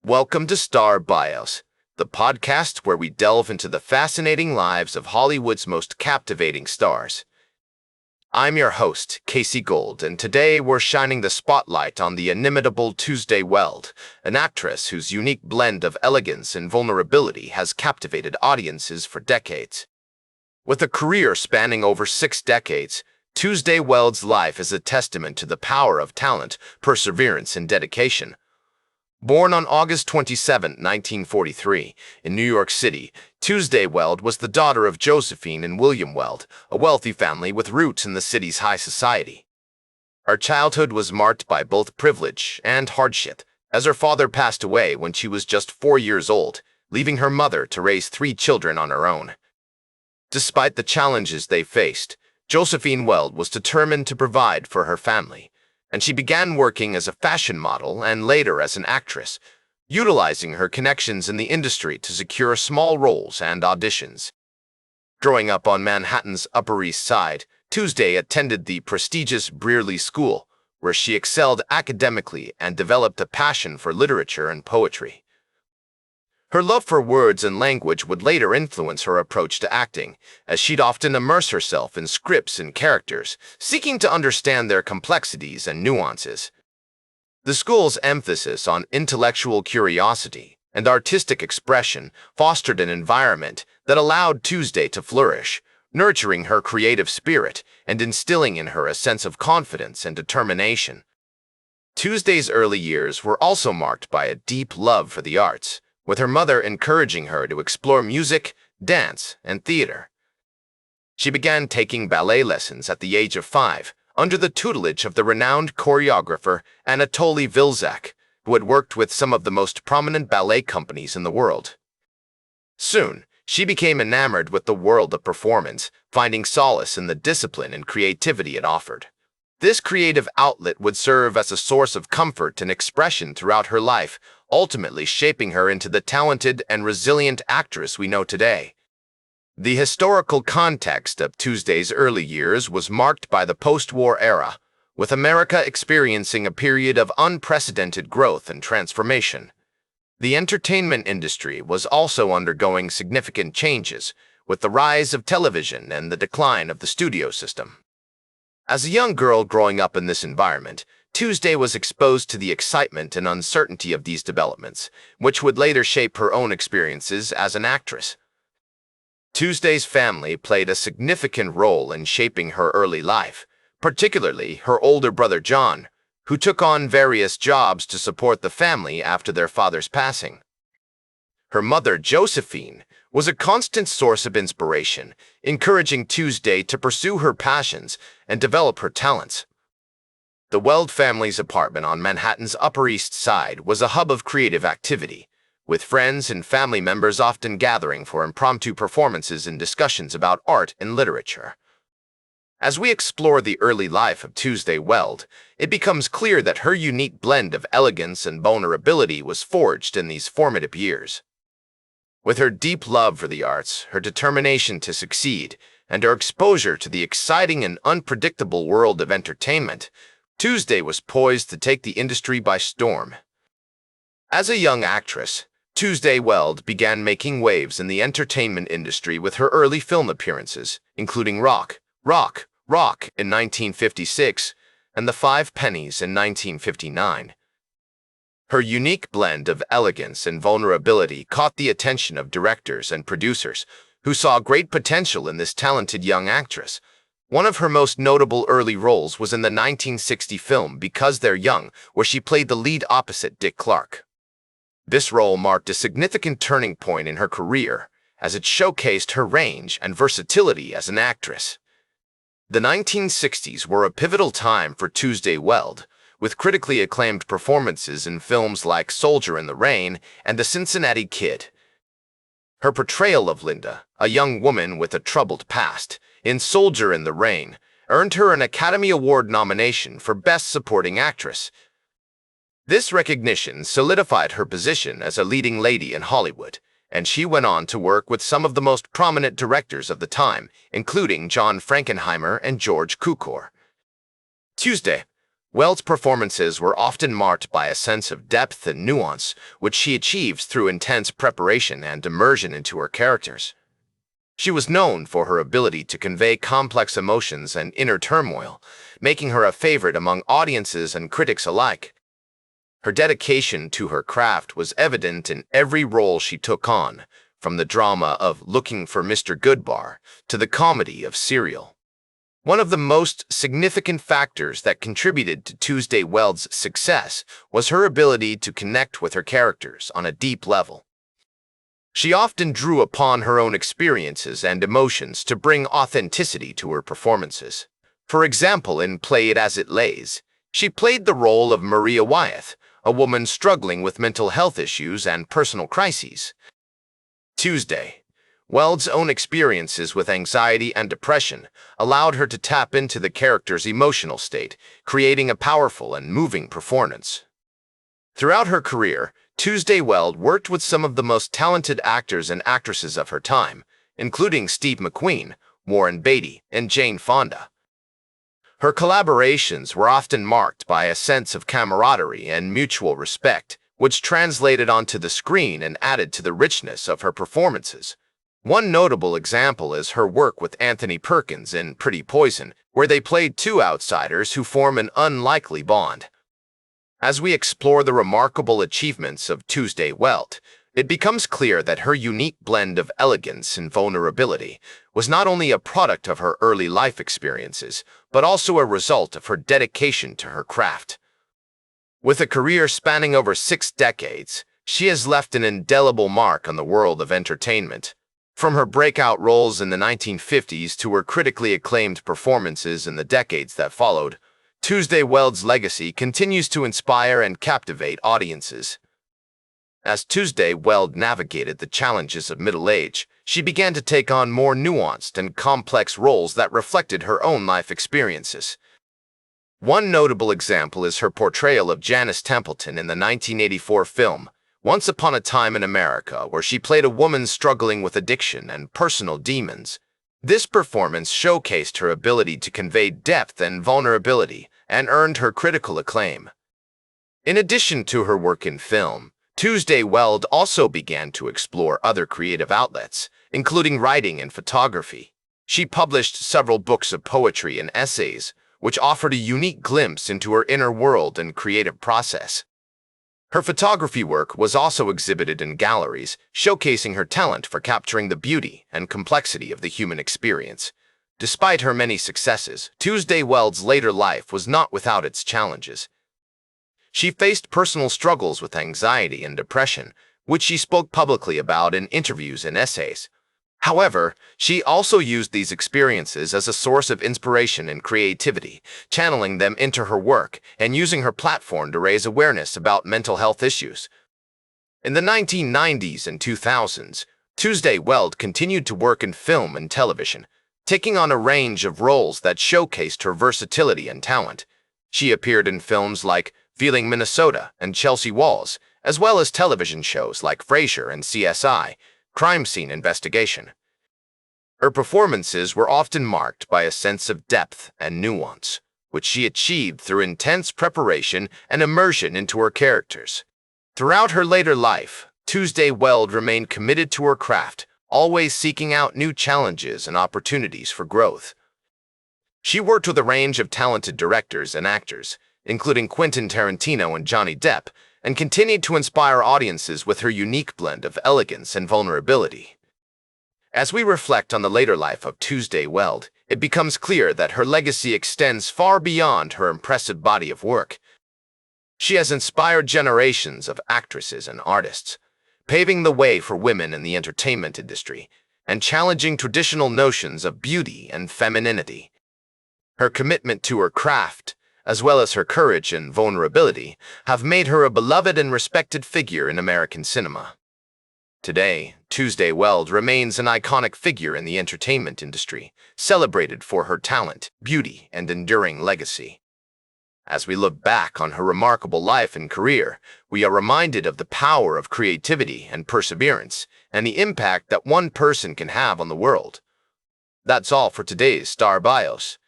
Welcome to Star Bios, the podcast where we delve into the fascinating lives of Hollywood's most captivating stars. I'm your host, Casey Gold, and today we're shining the spotlight on the inimitable Tuesday Weld, an actress whose unique blend of elegance and vulnerability has captivated audiences for decades. With a career spanning over 6 decades, Tuesday Weld's life is a testament to the power of talent, perseverance, and dedication. Born on August 27, 1943, in New York City, Tuesday Weld was the daughter of Josephine and William Weld, a wealthy family with roots in the city's high society. Her childhood was marked by both privilege and hardship, as her father passed away when she was just 4 years old, leaving her mother to raise 3 children on her own. Despite the challenges they faced, Josephine Weld was determined to provide for her family, and she began working as a fashion model and later as an actress, utilizing her connections in the industry to secure small roles and auditions. Growing up on Manhattan's Upper East Side, Tuesday attended the prestigious Brearley School, where she excelled academically and developed a passion for literature and poetry. Her love for words and language would later influence her approach to acting, as she'd often immerse herself in scripts and characters, seeking to understand their complexities and nuances. The school's emphasis on intellectual curiosity and artistic expression fostered an environment that allowed Tuesday to flourish, nurturing her creative spirit and instilling in her a sense of confidence and determination. Tuesday's early years were also marked by a deep love for the arts, with her mother encouraging her to explore music, dance, and theater. She began taking ballet lessons at the age of 5, under the tutelage of the renowned choreographer Anatoly Vilzak, who had worked with some of the most prominent ballet companies in the world. Soon, she became enamored with the world of performance, finding solace in the discipline and creativity it offered. This creative outlet would serve as a source of comfort and expression throughout her life, ultimately shaping her into the talented and resilient actress we know today. The historical context of Tuesday's early years was marked by the post-war era, with America experiencing a period of unprecedented growth and transformation. The entertainment industry was also undergoing significant changes, with the rise of television and the decline of the studio system. As a young girl growing up in this environment, Tuesday was exposed to the excitement and uncertainty of these developments, which would later shape her own experiences as an actress. Tuesday's family played a significant role in shaping her early life, particularly her older brother John, who took on various jobs to support the family after their father's passing. Her mother, Josephine, was a constant source of inspiration, encouraging Tuesday to pursue her passions and develop her talents. The Weld family's apartment on Manhattan's Upper East Side was a hub of creative activity, with friends and family members often gathering for impromptu performances and discussions about art and literature. As we explore the early life of Tuesday Weld, it becomes clear that her unique blend of elegance and vulnerability was forged in these formative years. With her deep love for the arts, her determination to succeed, and her exposure to the exciting and unpredictable world of entertainment, Tuesday was poised to take the industry by storm. As a young actress, Tuesday Weld began making waves in the entertainment industry with her early film appearances, including Rock in 1956 and The Five Pennies in 1959. Her unique blend of elegance and vulnerability caught the attention of directors and producers, who saw great potential in this talented young actress. One of her most notable early roles was in the 1960 film Because They're Young, where she played the lead opposite Dick Clark. This role marked a significant turning point in her career, as it showcased her range and versatility as an actress. The 1960s were a pivotal time for Tuesday Weld, with critically acclaimed performances in films like Soldier in the Rain and The Cincinnati Kid. Her portrayal of Linda, a young woman with a troubled past, in Soldier in the Rain, earned her an Academy Award nomination for Best Supporting Actress. This recognition solidified her position as a leading lady in Hollywood, and she went on to work with some of the most prominent directors of the time, including John Frankenheimer and George Cukor. Tuesday Weld's performances were often marked by a sense of depth and nuance, which she achieves through intense preparation and immersion into her characters. She was known for her ability to convey complex emotions and inner turmoil, making her a favorite among audiences and critics alike. Her dedication to her craft was evident in every role she took on, from the drama of Looking for Mr. Goodbar to the comedy of Serial. One of the most significant factors that contributed to Tuesday Weld's success was her ability to connect with her characters on a deep level. She often drew upon her own experiences and emotions to bring authenticity to her performances. For example, in Play It As It Lays, she played the role of Maria Wyeth, a woman struggling with mental health issues and personal crises. Tuesday Weld's own experiences with anxiety and depression allowed her to tap into the character's emotional state, creating a powerful and moving performance. Throughout her career, Tuesday Weld worked with some of the most talented actors and actresses of her time, including Steve McQueen, Warren Beatty, and Jane Fonda. Her collaborations were often marked by a sense of camaraderie and mutual respect, which translated onto the screen and added to the richness of her performances. One notable example is her work with Anthony Perkins in Pretty Poison, where they played two outsiders who form an unlikely bond. As we explore the remarkable achievements of Tuesday Weld, it becomes clear that her unique blend of elegance and vulnerability was not only a product of her early life experiences, but also a result of her dedication to her craft. With a career spanning over 6 decades, she has left an indelible mark on the world of entertainment. From her breakout roles in the 1950s to her critically acclaimed performances in the decades that followed, Tuesday Weld's legacy continues to inspire and captivate audiences. As Tuesday Weld navigated the challenges of middle age, she began to take on more nuanced and complex roles that reflected her own life experiences. One notable example is her portrayal of Janice Templeton in the 1984 film Once Upon a Time in America, where she played a woman struggling with addiction and personal demons. This performance showcased her ability to convey depth and vulnerability and earned her critical acclaim. In addition to her work in film, Tuesday Weld also began to explore other creative outlets, including writing and photography. She published several books of poetry and essays, which offered a unique glimpse into her inner world and creative process. Her photography work was also exhibited in galleries, showcasing her talent for capturing the beauty and complexity of the human experience. Despite her many successes, Tuesday Weld's later life was not without its challenges. She faced personal struggles with anxiety and depression, which she spoke publicly about in interviews and essays. However, she also used these experiences as a source of inspiration and creativity, channeling them into her work and using her platform to raise awareness about mental health issues. In the 1990s and 2000s, Tuesday Weld continued to work in film and television, taking on a range of roles that showcased her versatility and talent. She appeared in films like Feeling Minnesota and Chelsea Walls, as well as television shows like Frasier and CSI, Crime Scene Investigation. Her performances were often marked by a sense of depth and nuance, which she achieved through intense preparation and immersion into her characters. Throughout her later life, Tuesday Weld remained committed to her craft, always seeking out new challenges and opportunities for growth. She worked with a range of talented directors and actors, including Quentin Tarantino and Johnny Depp, and continued to inspire audiences with her unique blend of elegance and vulnerability. As we reflect on the later life of Tuesday Weld, it becomes clear that her legacy extends far beyond her impressive body of work. She has inspired generations of actresses and artists, paving the way for women in the entertainment industry, and challenging traditional notions of beauty and femininity. Her commitment to her craft, as well as her courage and vulnerability, have made her a beloved and respected figure in American cinema. Today, Tuesday Weld remains an iconic figure in the entertainment industry, celebrated for her talent, beauty, and enduring legacy. As we look back on her remarkable life and career, we are reminded of the power of creativity and perseverance, and the impact that one person can have on the world. That's all for today's Star Bios.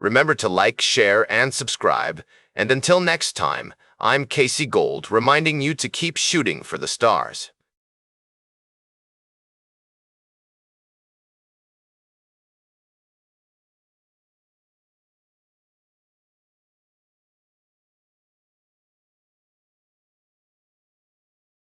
Remember to like, share, and subscribe, And until next time, I'm Casey Gold, reminding you to keep shooting for the stars.